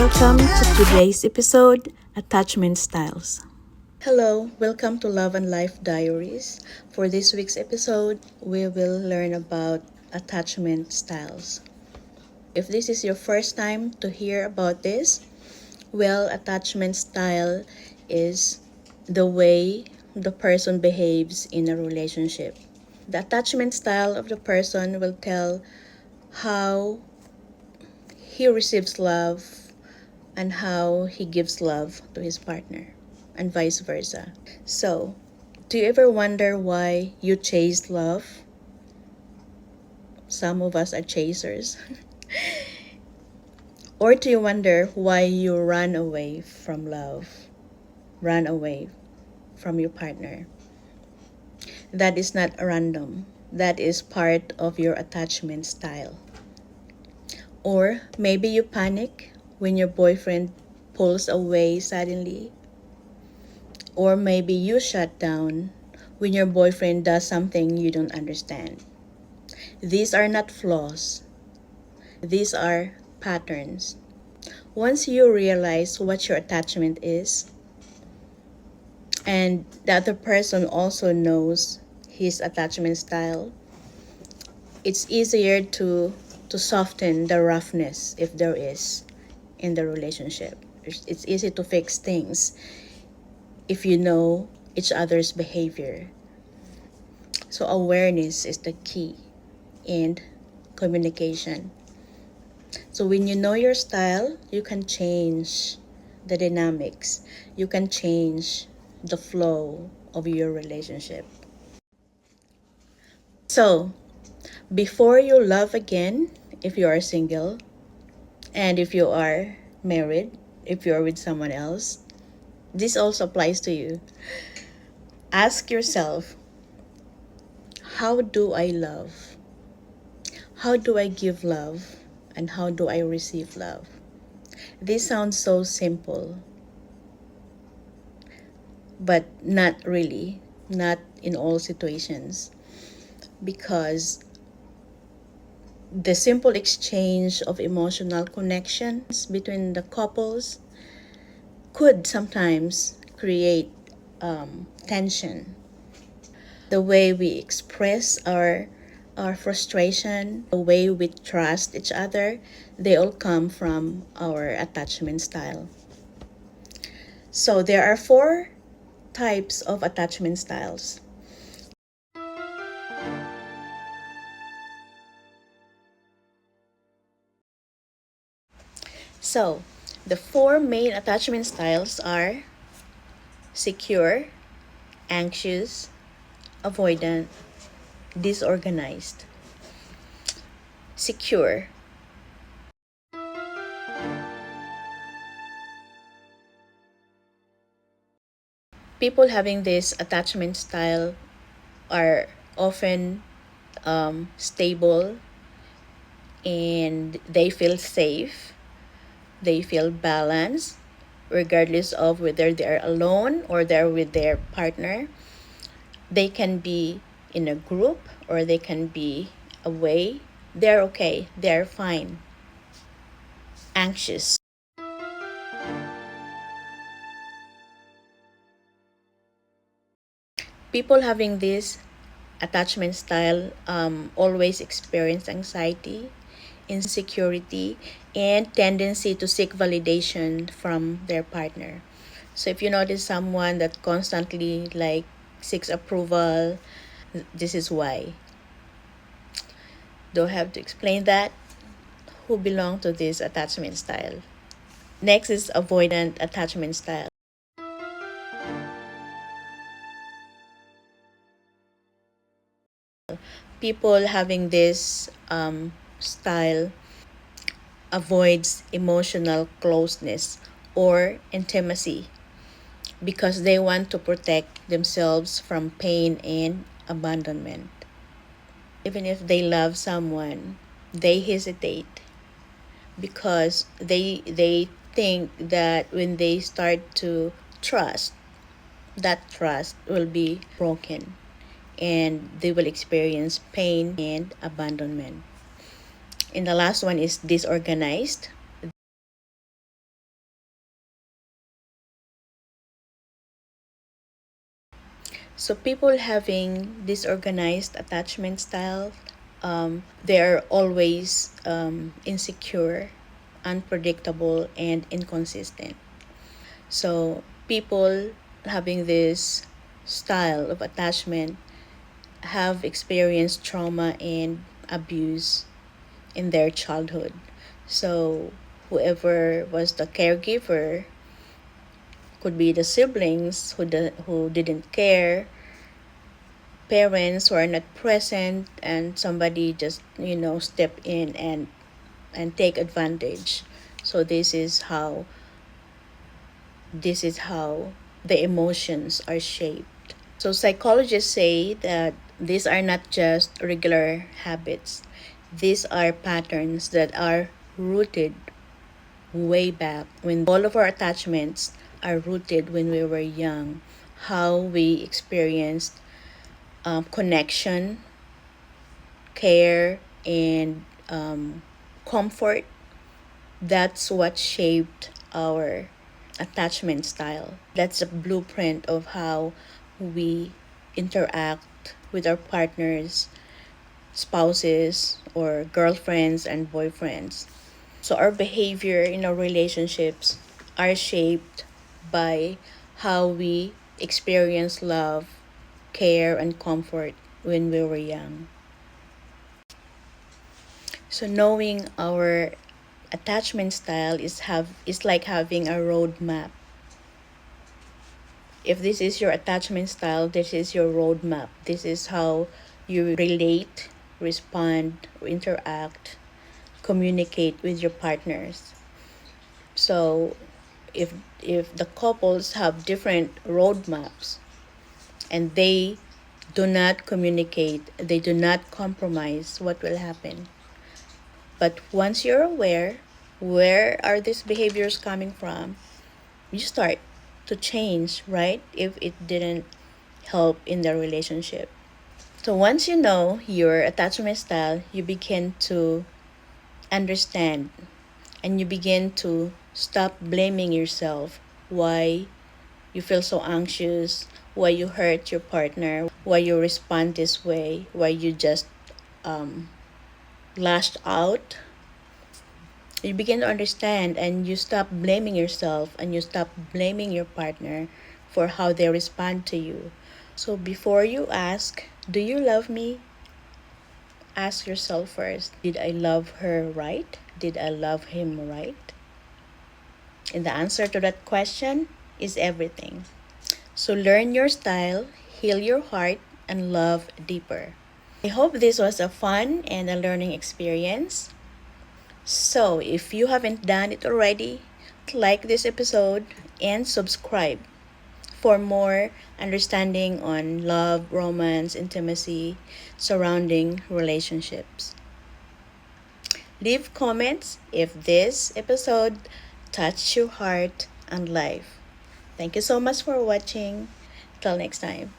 Welcome to today's episode, Attachment Styles. Hello, welcome to Love and Life Diaries. For this week's episode, we will learn about attachment styles. If this is your first time to hear about this, well, attachment style is the way the person behaves in a relationship. The attachment style of the person will tell how he receives love and how he gives love to his partner, and vice versa. So, do you ever wonder why you chase love? Some of us are chasers. Or do you wonder why you run away from love? Run away from your partner? That is not random. That is part of your attachment style. Or maybe you panic when your boyfriend pulls away suddenly. Or maybe you shut down when your boyfriend does something you don't understand. These are not flaws. These are patterns. Once you realize what your attachment is, and the other person also knows his attachment style, it's easier to soften the roughness, if there is, in the relationship. It's easy to fix things if you know each other's behavior. So awareness is the key, and communication. So when you know your style, you can change the dynamics. You can change the flow of your relationship. So before you love again, if you are single, and if you are married, if you are with someone else, this also applies to you. Ask yourself, how do I love? How do I give love? And how do I receive love? This sounds so simple, but not really, not in all situations, because the simple exchange of emotional connections between the couples could sometimes create tension. The way we express our frustration, the way we trust each other, they all come from our attachment style. So there are 4 types of attachment styles. So the 4 main attachment styles are secure, anxious, avoidant, disorganized. Secure. People having this attachment style are often stable, and they feel safe, they feel balanced, regardless of whether they are alone or they're with their partner. They can be in a group or they can be away. They're okay, they're fine. Anxious. People having this attachment style always experience anxiety, insecurity, and tendency to seek validation from their partner. So if you notice someone that constantly seeks approval, this is why. Don't have to explain that. Who belong to this attachment style? Next is avoidant attachment style. People having this style avoids emotional closeness or intimacy because they want to protect themselves from pain and abandonment. Even if they love someone, they hesitate because they think that when they start to trust, that trust will be broken and they will experience pain and abandonment. And the last one is disorganized. So people having disorganized attachment style, they're always insecure, unpredictable, and inconsistent. So people having this style of attachment have experienced trauma and abuse in their childhood. So whoever was the caregiver, could be the siblings who didn't care, parents who are not present, and somebody just step in and take advantage. So this is how the emotions are shaped. So psychologists say that these are not just regular habits. These are patterns that are rooted way back when all of our attachments are rooted when we were young. How we experienced connection, care, and comfort. That's what shaped our attachment style. That's a blueprint of how we interact with our partners, spouses, or girlfriends and boyfriends. So our behavior in our relationships are shaped by how we experience love, care, and comfort when we were young. So knowing our attachment style is like having a roadmap. If this is your attachment style, this is your roadmap. This is how you relate, respond, interact, communicate with your partners. So if the couples have different roadmaps and they do not communicate, they do not compromise, what will happen? But once you're aware, where are these behaviors coming from, you start to change, right? If it didn't help in the relationship. So once you know your attachment style, you begin to understand and you begin to stop blaming yourself why you feel so anxious, why you hurt your partner, why you respond this way, why you just lashed out. You begin to understand and you stop blaming yourself and you stop blaming your partner for how they respond to you. So before you ask, do you love me? Ask yourself first, did I love her right? Did I love him right? And the answer to that question is everything. So learn your style, heal your heart, and love deeper. I hope this was a fun and a learning experience. So if you haven't done it already, like this episode and subscribe for more understanding on love, romance, intimacy surrounding relationships. Leave comments if this episode touched your heart and life. Thank you so much for watching. Till next time.